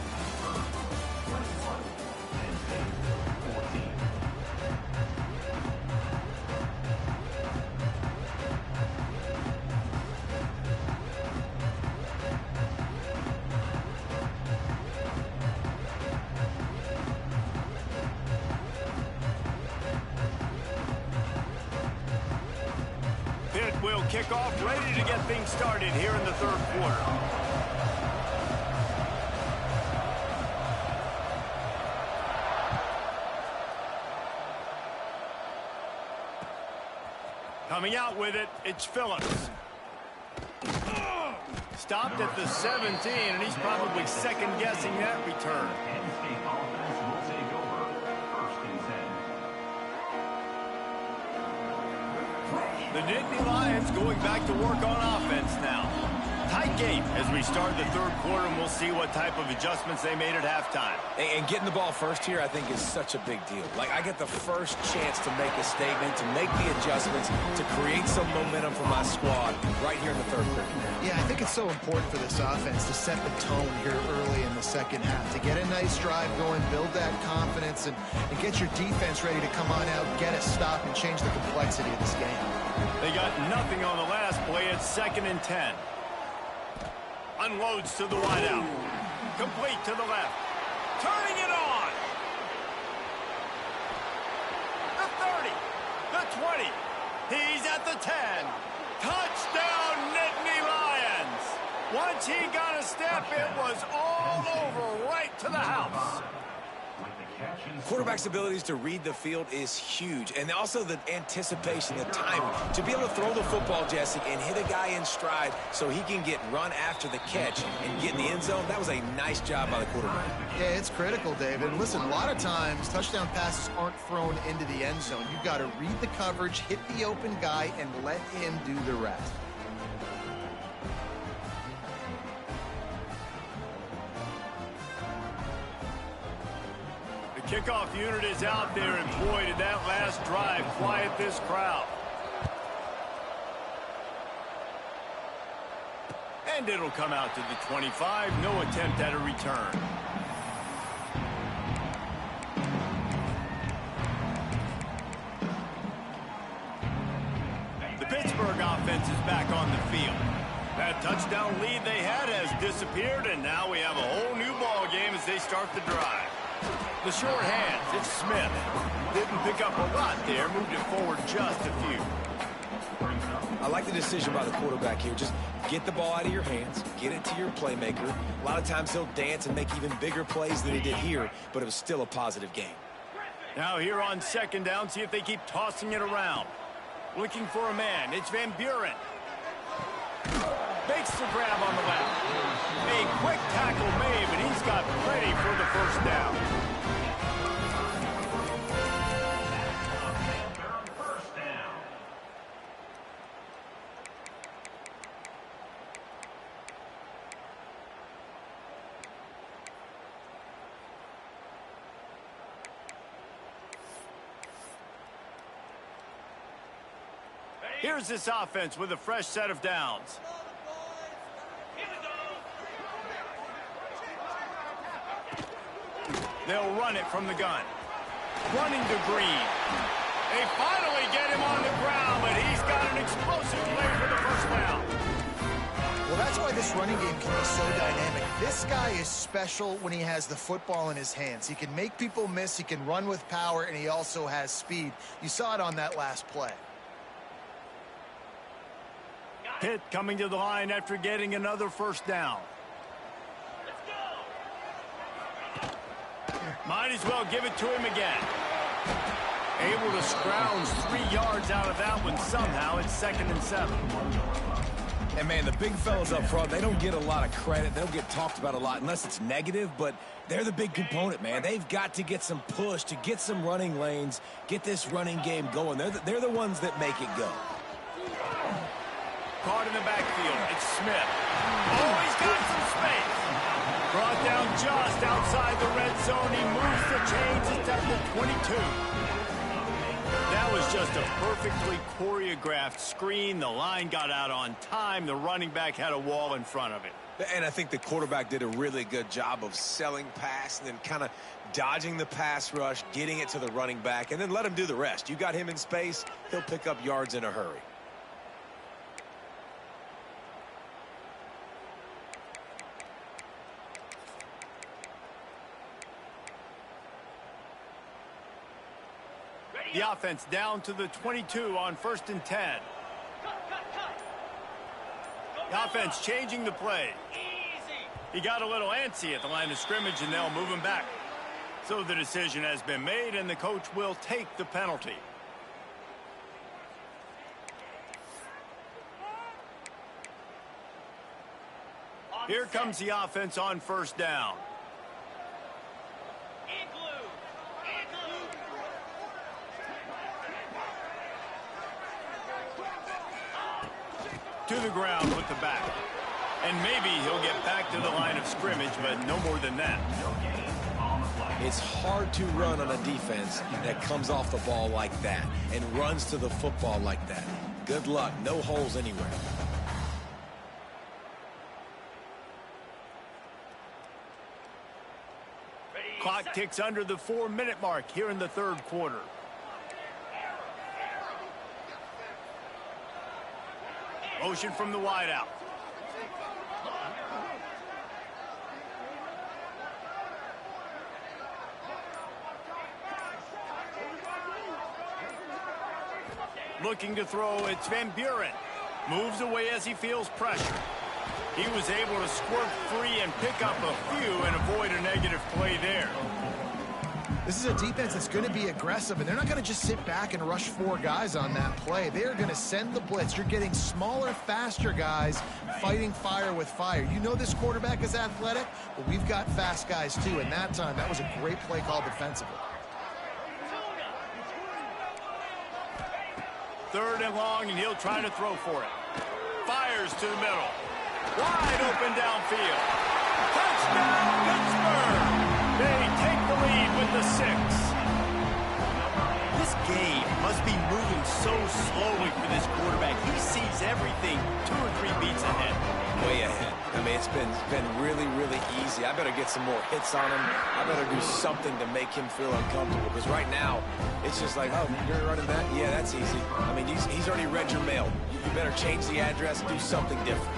Will kick off, ready to get things started here in the third quarter. Coming out with it, it's Phillips. Stopped at the 17, and he's probably second-guessing that return. The Nittany Lions going back to work on offense now. Tight game as we start the third quarter, and we'll see what type of adjustments they made at halftime. And getting the ball first here, I think, is such a big deal. Like, I get the first chance to make a statement, to make the adjustments, to create some momentum for my squad right here in the third quarter. Yeah, I think it's so important for this offense to set the tone here early in the second half, to get a nice drive going, build that confidence, and get your defense ready to come on out, get a stop, and change the complexity of this game. They got nothing on the last play. It's 2nd and 10. Unloads to the wideout. Complete to the left. Turning it on. The 30. The 20. He's at the 10. Touchdown, Nittany Lions. Once he got a step, it was all over right to the house. Quarterback's abilities to read the field is huge, and also the anticipation, the timing. To be able to throw the football, Jesse, and hit a guy in stride so he can get run after the catch and get in the end zone, that was a nice job by the quarterback. Yeah, it's critical, David. And listen, a lot of times touchdown passes aren't thrown into the end zone. You've got to read the coverage, hit the open guy, and let him do the rest. Kickoff unit is out there, and boy, did that last drive quiet this crowd. And it'll come out to the 25. No attempt at a return. offense is back on the field. That touchdown lead they had has disappeared, and now we have a whole new ball game as they start the drive. The short hands, it's Smith. Didn't pick up a lot there, moved it forward just a few. I like the decision by the quarterback here. Just get the ball out of your hands, get it to your playmaker. A lot of times he'll dance and make even bigger plays than he did here, but it was still a positive game. Now here on second down, see if they keep tossing it around. Looking for a man, it's Van Buren. Makes the grab on the left. A quick tackle made, but he's got plenty for the first down. Here's this offense with a fresh set of downs. They'll run it from the gun. Running to Green. They finally get him on the ground, but he's got an explosive play for the first down. Well, that's why this running game can be so dynamic. This guy is special when he has the football in his hands. He can make people miss, he can run with power, and he also has speed. You saw it on that last play. Pitt coming to the line after getting another first down. Might as well give it to him again. Able to scrounge 3 yards out of that one somehow. It's 2nd and 7. And, man, the big fellas up front, they don't get a lot of credit. They don't get talked about a lot unless it's negative, but they're the big component, man. They've got to get some push, to get some running lanes, get this running game going. They're the ones that make it go. Caught in the backfield. It's Smith. Oh, he's got some space. Brought down just outside the red zone. He moves the chains. It's at the 22. That was just a perfectly choreographed screen. The line got out on time. The running back had a wall in front of it. And I think the quarterback did a really good job of selling pass and then kind of dodging the pass rush, getting it to the running back, and then let him do the rest. You got him in space, he'll pick up yards in a hurry. The offense down to the 22 on 1st and 10. The offense changing the play. He got a little antsy at the line of scrimmage, and they'll move him back. So the decision has been made, and the coach will take the penalty. Here comes the offense on 1st down. To the ground with the back. And maybe he'll get back to the line of scrimmage, but no more than that. It's hard to run on a defense that comes off the ball like that and runs to the football like that. Good luck. No holes anywhere. Clock ticks under the 4-minute mark here in the 3rd quarter. Motion from the wideout. Looking to throw, it's Van Buren. Moves away as he feels pressure. He was able to squirt free and pick up a few and avoid a negative play there. This is a defense that's going to be aggressive, and they're not going to just sit back and rush 4 guys on that play. They're going to send the blitz. You're getting smaller, faster guys fighting fire with fire. You know this quarterback is athletic, but we've got fast guys too, and that time, that was a great play call defensively. 3rd and long, and he'll try to throw for it. Fires to the middle. Wide open downfield. Touchdown, Pittsburgh! They take the lead with the 6. This game must be moving so slowly for this quarterback. He sees everything 2 or 3 beats ahead. Way ahead. I mean, it's been really, really easy. I better get some more hits on him. I better do something to make him feel uncomfortable. Because right now, it's just like, oh, you're running that? Yeah, that's easy. I mean, he's already read your mail. You better change the address, do something different.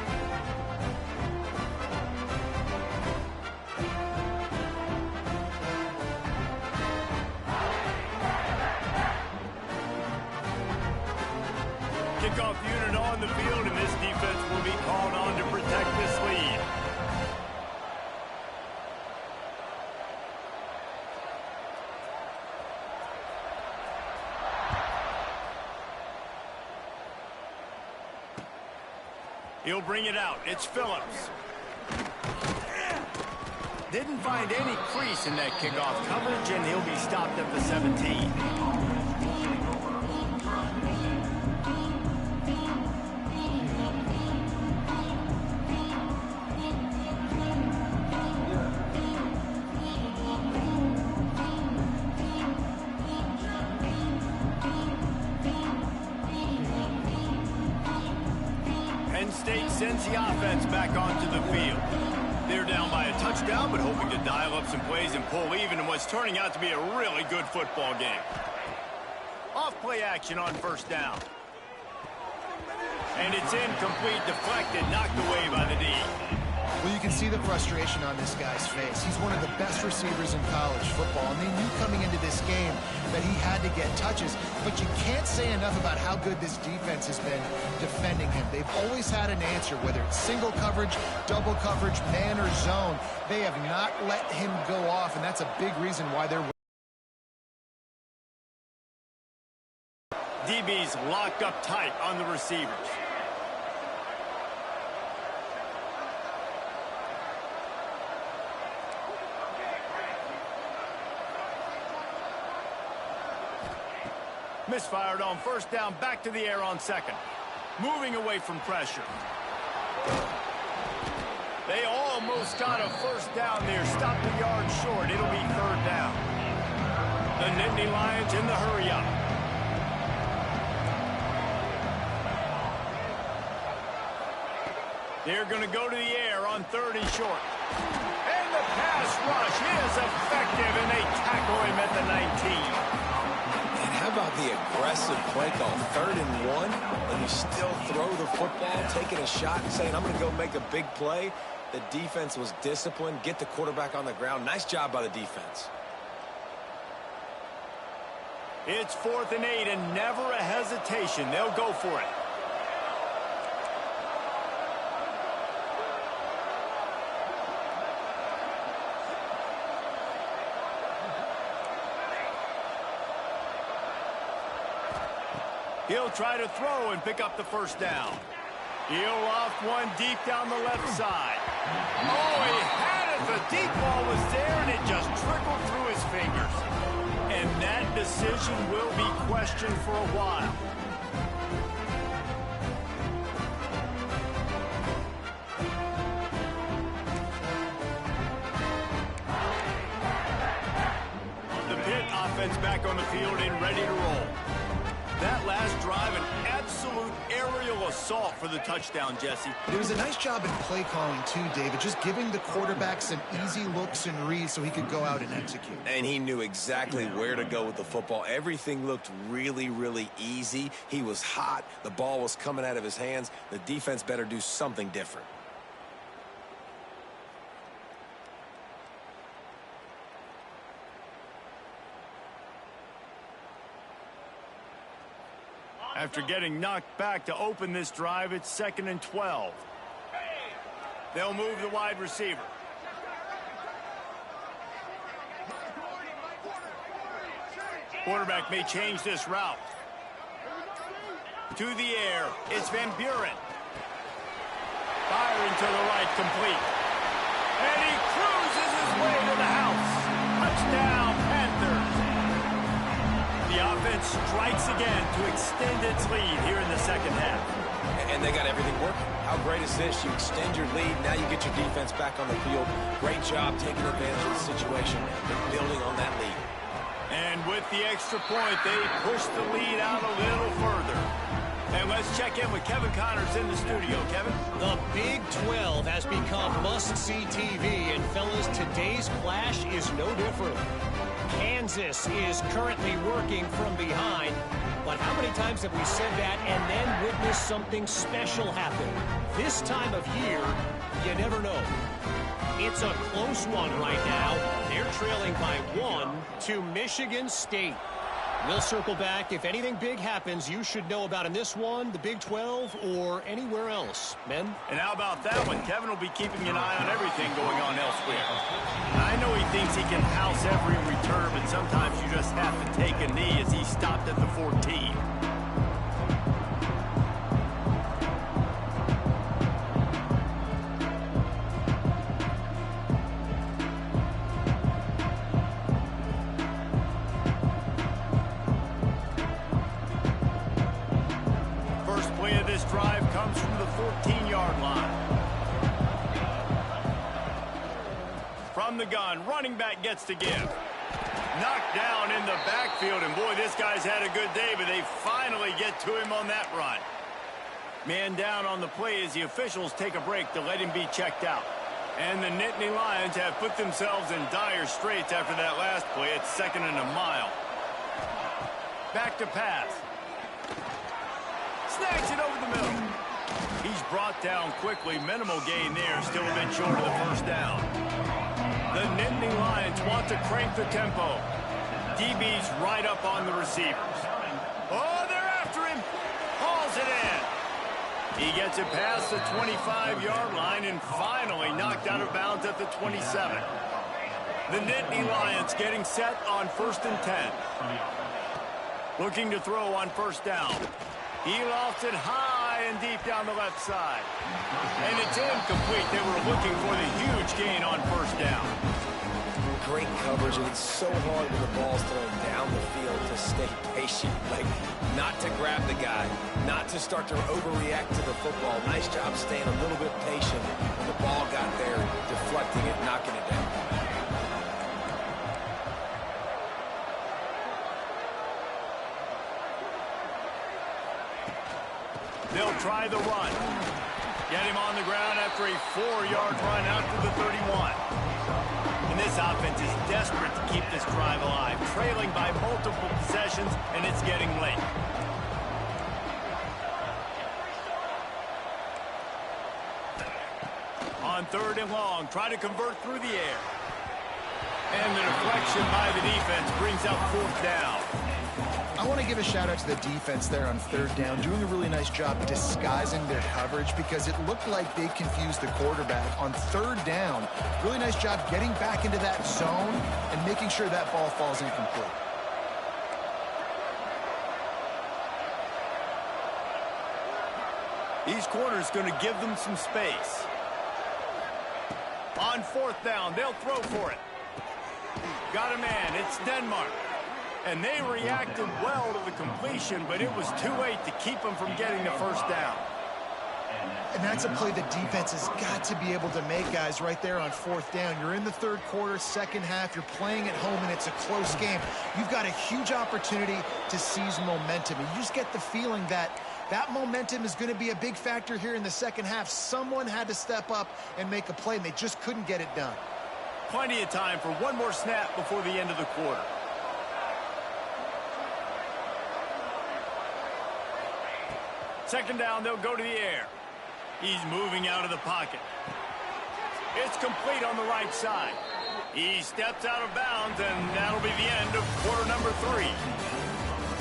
Kickoff unit on the field, and this defense will be called on to protect this lead. He'll bring it out. It's Phillips. Didn't find any crease in that kickoff coverage, and he'll be stopped at the 17. Penn State sends the offense back onto the field. They're down by a touchdown, but hoping to dial up some plays and pull even in what's turning out to be a really good football game. Off play action on first down. And it's incomplete, deflected, knocked away by the D. Well, you can see the frustration on this guy's face. He's one of the best receivers in college football, and they knew coming into this game that he had to get touches. But you can't say enough about how good this defense has been defending him. They've always had an answer, whether it's single coverage, double coverage, man or zone. They have not let him go off, and that's a big reason why they're DB's locked up tight on the receivers. Misfired on first down, back to the air on second. Moving away from pressure. They almost got a first down there. Stopped a yard short. It'll be third down. The Nittany Lions in the hurry up. They're going to go to the air on third and short. And the pass rush is effective, and they tackle him at the 19. How about the aggressive play call? 3rd and 1, and you still throw the football, taking a shot and saying, I'm going to go make a big play. The defense was disciplined, get the quarterback on the ground. Nice job by the defense. It's 4th and 8, and never a hesitation. They'll go for it. He'll try to throw and pick up the first down. He'll loft one deep down the left side. Oh, he had it. The deep ball was there, and it just trickled through his fingers. And that decision will be questioned for a while. The Pitt offense back on the field and ready to roll. That last drive, an absolute aerial assault for the touchdown, Jesse. It was a nice job in play calling, too, David, just giving the quarterback some easy looks and reads so he could go out and execute. And he knew exactly where to go with the football. Everything looked really, really easy. He was hot. The ball was coming out of his hands. The defense better do something different. After getting knocked back to open this drive, it's 2nd and 12. They'll move the wide receiver. Quarterback may change this route. To the air, it's Van Buren. Firing to the right, complete. And he cruises his way to the house. Touchdown, Panthers. The offense strikes again to extend its lead here in the second half. And they got everything working. How great is this? You extend your lead, now you get your defense back on the field. Great job taking advantage of the situation and building on that lead. And with the extra point, they push the lead out a little further. And let's check in with Kevin Connors in the studio. Kevin? The Big 12 has become must-see TV, and fellas, today's clash is no different. Kansas is currently working from behind, but how many times have we said that and then witnessed something special happen? This time of year, you never know. It's a close one right now. They're trailing by 1 to Michigan State. We'll circle back. If anything big happens, you should know about in this one, the Big 12, or anywhere else. Men? And how about that one? Kevin will be keeping an eye on everything going on elsewhere. I know he thinks he can house every return, but sometimes you just have to take a knee as he stopped at the 14. Drive comes from the 14-yard line. From the gun, running back gets to give. Knocked down in the backfield, and boy, this guy's had a good day, but they finally get to him on that run. Man down on the play as the officials take a break to let him be checked out. And the Nittany Lions have put themselves in dire straits after that last play. It's 2nd and a mile. Back to pass. Snags it over the middle. He's brought down quickly. Minimal gain there. Still a bit short of the first down. The Nittany Lions want to crank the tempo. DB's right up on the receivers. Oh, they're after him. Hauls it in. He gets it past the 25-yard line and finally knocked out of bounds at the 27. The Nittany Lions getting set on 1st and 10. Looking to throw on first down. He lofts it high and deep down the left side. And it's incomplete. They were looking for the huge gain on first down. Great coverage, and it's so hard when the ball's thrown down the field to stay patient. Like, not to grab the guy, not to start to overreact to the football. Nice job staying a little bit patient when the ball got there, deflecting it, knocking it down. They'll try the run. Get him on the ground after a 4-yard run out to the 31. And this offense is desperate to keep this drive alive, trailing by multiple possessions, and it's getting late. On 3rd and long, try to convert through the air. And the deflection by the defense brings out 4th down. I want to give a shout out to the defense there on 3rd down, doing a really nice job disguising their coverage because it looked like they confused the quarterback on 3rd down. Really nice job getting back into that zone and making sure that ball falls incomplete. These corners going to give them some space. On 4th down, they'll throw for it. Got a man. It's Denmark. And they reacted well to the completion, but it was too late to keep them from getting the first down. And that's a play the defense has got to be able to make, guys, right there on 4th down. You're in the 3rd quarter, 2nd half. You're playing at home, and it's a close game. You've got a huge opportunity to seize momentum. And you just get the feeling that that momentum is going to be a big factor here in the 2nd half. Someone had to step up and make a play, and they just couldn't get it done. Plenty of time for one more snap before the end of the quarter. Second down, they'll go to the air. He's moving out of the pocket. It's complete on the right side. He steps out of bounds, and that'll be the end of quarter number 3.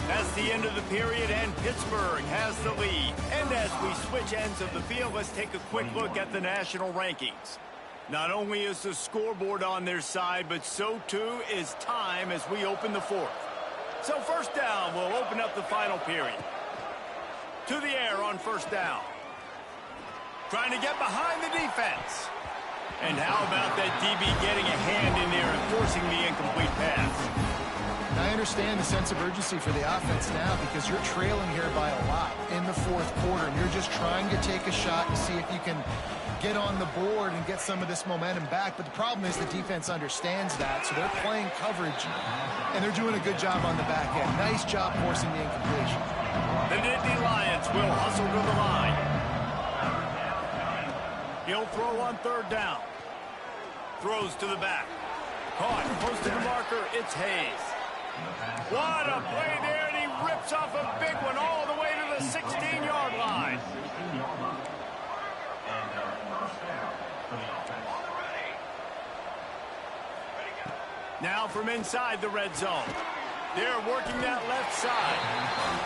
That's the end of the period, and Pittsburgh has the lead. And as we switch ends of the field, let's take a quick look at the national rankings. Not only is the scoreboard on their side, but so too is time as we open the 4th. So first down will open up the final period. To the air on first down. Trying to get behind the defense. And how about that DB getting a hand in there and forcing the incomplete pass? I understand the sense of urgency for the offense now because you're trailing here by a lot in the fourth quarter, and you're just trying to take a shot and see if you can get on the board and get some of this momentum back. But the problem is the defense understands that, so they're playing coverage, and they're doing a good job on the back end. Nice job forcing the incompletion. The Nittany Lions will hustle to the line. He'll throw on third down. Throws to the back. Caught close to the marker. It's Hayes. What a play there, and he rips off a big one all the way to the 16-yard line. Now from inside the red zone. They're working that left side.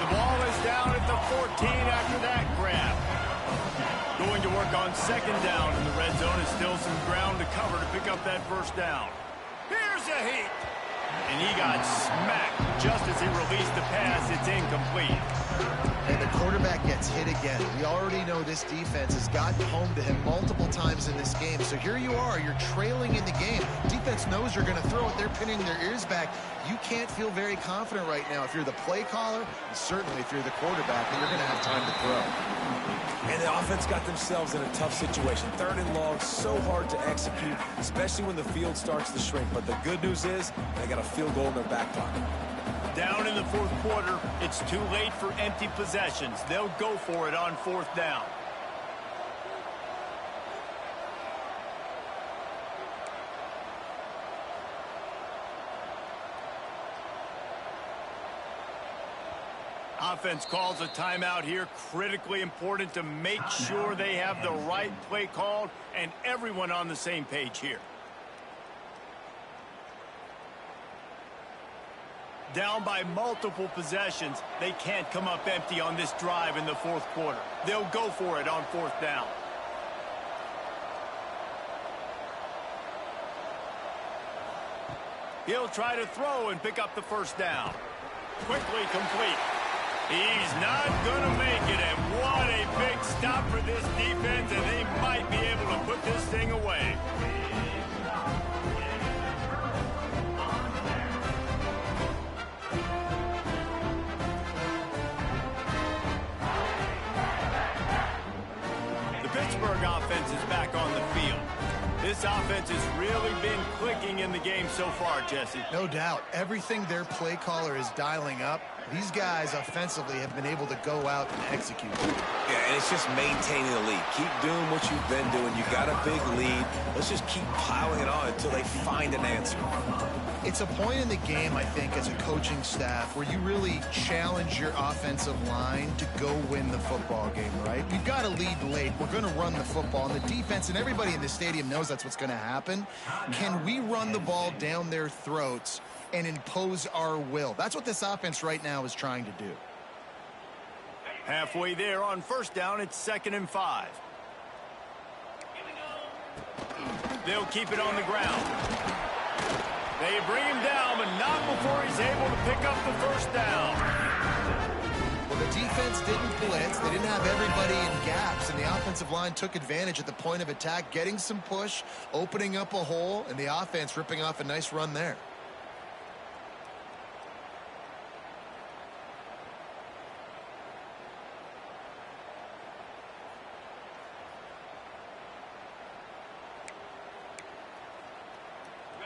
The ball is down at the 14 after that grab. Going to work on second down in the red zone. Is still some ground to cover to pick up that first down. Here's a heat. And he got smacked just as he released the pass. It's incomplete. And the quarterback gets hit again. We already know this defense has gotten home to him multiple times in this game. So here you are. You're trailing in the game. Defense knows you're going to throw it. They're pinning their ears back. You can't feel very confident right now if you're the play caller, and certainly if you're the quarterback, that you're going to have time to throw. And the offense got themselves in a tough situation. Third and long, so hard to execute, especially when the field starts to shrink. But the good news is they got a field goal in their back pocket. Down in the fourth quarter, it's too late for empty possessions. They'll go for it on fourth down. Offense calls a timeout here. Critically important to make sure they have the right play called and everyone on the same page here. Down by multiple possessions. They can't come up empty on this drive in the fourth quarter. They'll go for it on fourth down. He'll try to throw and pick up the first down. Quickly complete. He's not going to make it, and what a big stop for this defense, and they might be able to put this thing away. The Pittsburgh offense is back on the field. This offense has really been clicking in the game so far, Jesse. No doubt. Everything their play caller is dialing up, these guys offensively have been able to go out and execute. Yeah, and it's just maintaining the lead. Keep doing what you've been doing. You got a big lead. Let's just keep piling it on until they find an answer. It's a point in the game, I think, as a coaching staff where you really challenge your offensive line to go win the football game, right? You've got to lead late. We're going to run the football. And the defense and everybody in the stadium knows that's what's going to happen. Can we run the ball down their throats and impose our will? That's what this offense right now is trying to do. Halfway there on first down, it's 2nd and 5. They'll keep it on the ground. They bring him down, but not before he's able to pick up the first down. Well, the defense didn't blitz. They didn't have everybody in gaps, and the offensive line took advantage at the point of attack, getting some push, opening up a hole, and the offense ripping off a nice run there.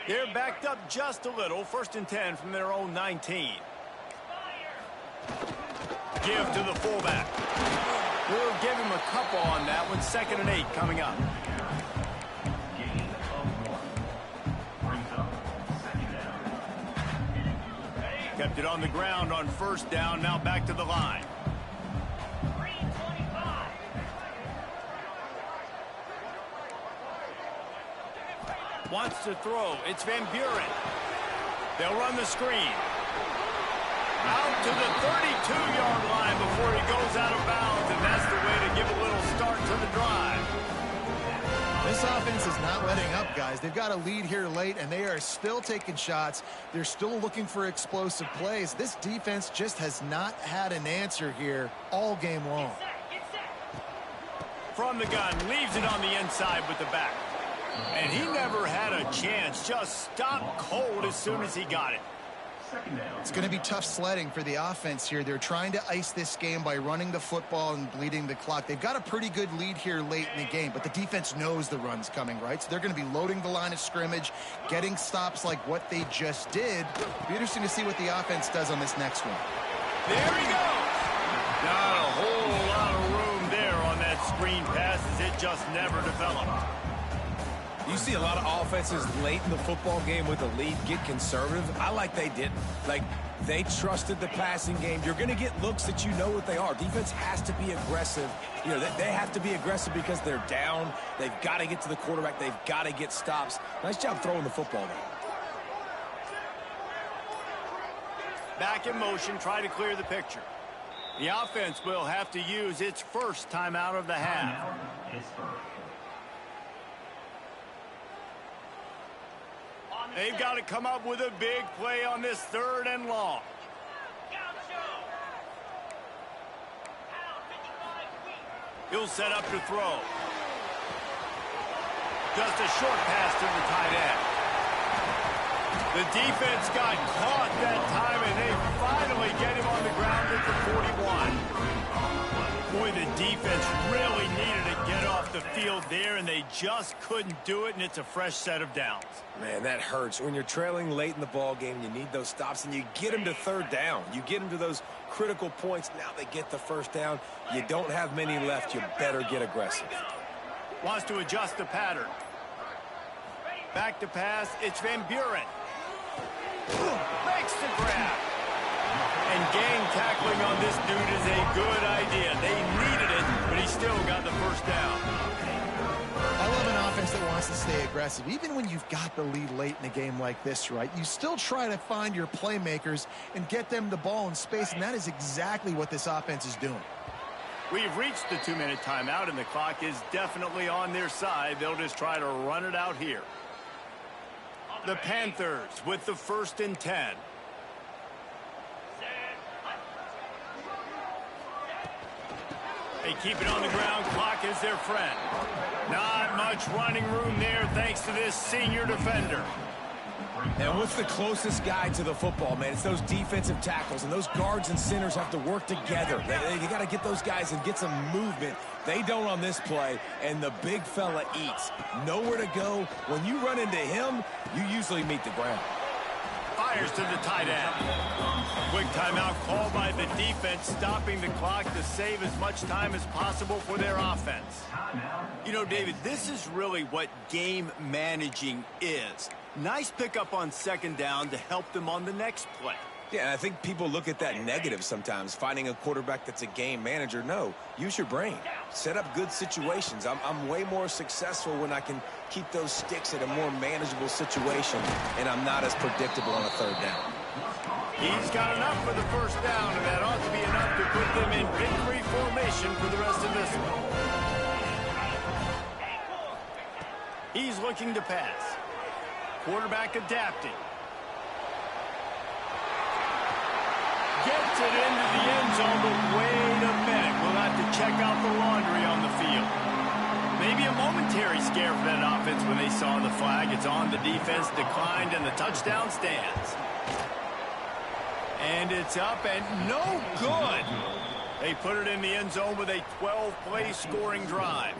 They're backed up just a little. 1st and 10 from their own 19. Give to the fullback. We'll give him a couple on that one. 2nd and 8 coming up. Kept it on the ground on first down. Now back to the line. Wants to throw. It's Van Buren. They'll run the screen. Out to the 32-yard line before he goes out of bounds, and that's the way to give a little start to the drive. This offense is not letting up, guys. They've got a lead here late, and they are still taking shots. They're still looking for explosive plays. This defense just has not had an answer here all game long. From the gun, leaves it on the inside with the back. And he never had a chance. Just stopped cold as soon as he got it. It's going to be tough sledding for the offense here. They're trying to ice this game by running the football and bleeding the clock. They've got a pretty good lead here late in the game, but the defense knows the run's coming, right? So they're going to be loading the line of scrimmage, getting stops like what they just did. It'll be interesting to see what the offense does on this next one. There he goes. Not a whole lot of room there on that screen pass as it just never developed. You see a lot of offenses late in the football game with the lead get conservative. I like they didn't. Like, they trusted the passing game. You're going to get looks that you know what they are. Defense has to be aggressive. You know, they have to be aggressive because they're down. They've got to get to the quarterback. They've got to get stops. Nice job throwing the football there. Back in motion, try to clear the picture. The offense will have to use its first timeout of the half. They've got to come up with a big play on this 3rd and long. He'll set up to throw. Just a short pass to the tight end. The defense got caught that time, and they finally get him on the ground at the 41. Boy, the defense really needed to get off the field there, and they just couldn't do it, and it's a fresh set of downs. Man, that hurts. When you're trailing late in the ball game, you need those stops, and you get them to 3rd down. You get them to those critical points. Now they get the 1st down. You don't have many left. You better get aggressive. Wants to adjust the pattern. Back to pass. It's Van Buren. Makes the grab. And gang tackling on this dude is a good idea. They needed it, but he still got the 1st down. I love an offense that wants to stay aggressive. Even when you've got the lead late in a game like this, right, you still try to find your playmakers and get them the ball in space, and that is exactly what this offense is doing. We've reached the 2-minute timeout, and the clock is definitely on their side. They'll just try to run it out here. The Panthers with the 1st and 10. They keep it on the ground. Clock is their friend. Not much running room there thanks to this senior defender. And what's the closest guy to the football, man? It's those defensive tackles, and those guards and centers have to work together. They got to get those guys and get some movement. They don't on this play, and the big fella eats. Nowhere to go. When you run into him, you usually meet the ground. Fires to the tight end. Quick timeout called by the defense, stopping the clock to save as much time as possible for their offense. You know, David, this is really what game managing is. Nice pickup on 2nd down to help them on the next play. Yeah, I think people look at that negative sometimes, finding a quarterback that's a game manager. No, use your brain. Set up good situations. I'm way more successful when I can keep those sticks at a more manageable situation, and I'm not as predictable on a 3rd down. He's got enough for the 1st down, and that ought to be enough to put them in victory formation for the rest of this one. He's looking to pass. Quarterback adapting. Gets it into the end zone, but wait a minute. We'll have to check out the laundry on the field. Maybe a momentary scare for that offense when they saw the flag. It's on. The defense declined, and the touchdown stands. And it's up and no good. They put it in the end zone with a 12-play scoring drive.